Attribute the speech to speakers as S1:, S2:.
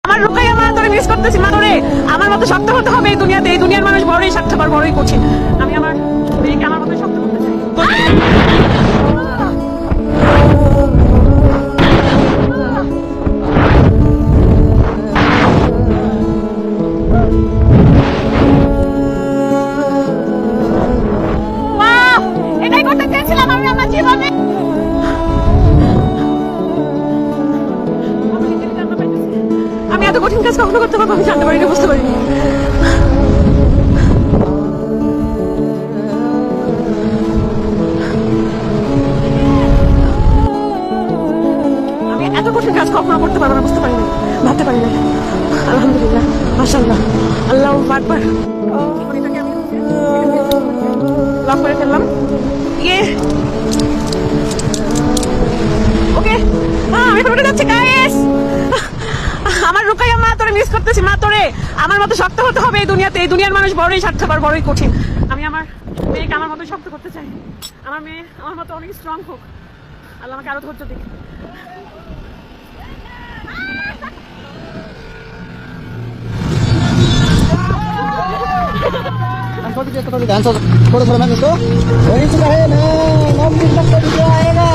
S1: আমার রুকাইয়া মা, তোরে মিস করতেছি মা। তোরে আমার মতো শক্ত হতে হবে এই দুনিয়াতে। এই দুনিয়ার মানুষ বড়ই স্বার্থপর, বড়ই কঠিন। আমি আমার মেয়েকে আমার মতো শক্ত করতে চাই। মা, এটাই করতে চেয়েছিলাম আমি আমার জীবনে। আমি এত কঠিন কাজ কখনো করতে পারবো আমি জানতে পারিনি, বুঝতে পারিনি। আমি এত কঠিন কাজ কখনো করতে পারবো না, বুঝতে পারিনি, ভাবতে পারি না। আলহামদুলিল্লাহ, মাশাআল্লাহ, আল্লাহু আকবার। লাভ করে ফেললাম। ইয়ে ওকে, আমি ফেরত যাচ্ছি গাইস। আমার রুকাইয়া মা, তোরে মিস করতেছি মা। তোরে আমার মতো শক্ত হতে হবে এই দুনিয়াতে। এই দুনিয়ার মানুষ বড়ই স্বার্থপর, বড়ই কঠিন। আমি আমার মেয়েকে আমার মতো শক্ত করতে চাই। আমার মেয়ে আমার মতো অনেক স্ট্রং হোক। আল্লাহ আমাকে আরো ধৈর্য দিক।
S2: छोटी सी थोड़ी ध्यान से थोड़ा थोड़ा मैं तो वही से है ना नॉन बिजनेस का वीडियो आएगा